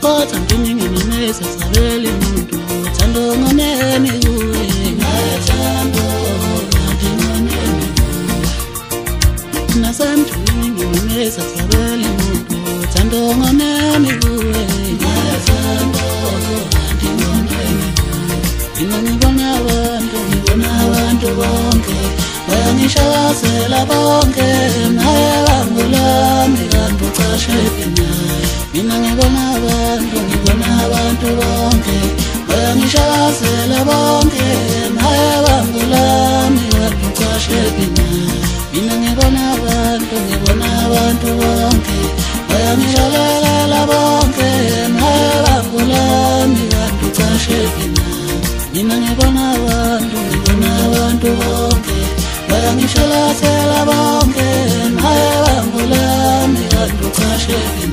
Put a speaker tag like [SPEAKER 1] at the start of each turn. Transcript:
[SPEAKER 1] kodwa ngimemeza sabele umuntu thando ngonene kuwe ngathando ngonene nasemthini ngimemeza sabele umuntu thando ngonene kuwe ngathando ngonene ngibona abantu bonke bayangishakazela bonke naye bangulami kanti ucashekina mina ngibona abantu bonke bayangishakazela bonke naye bangulami kanti ucashekina mina ngibona abantu bonke bayangishakazela bonke naye bangulami kanti ucashekina mina ngibona abantu bonke bayangishakazela bonke naye bangulami kanti ucashekina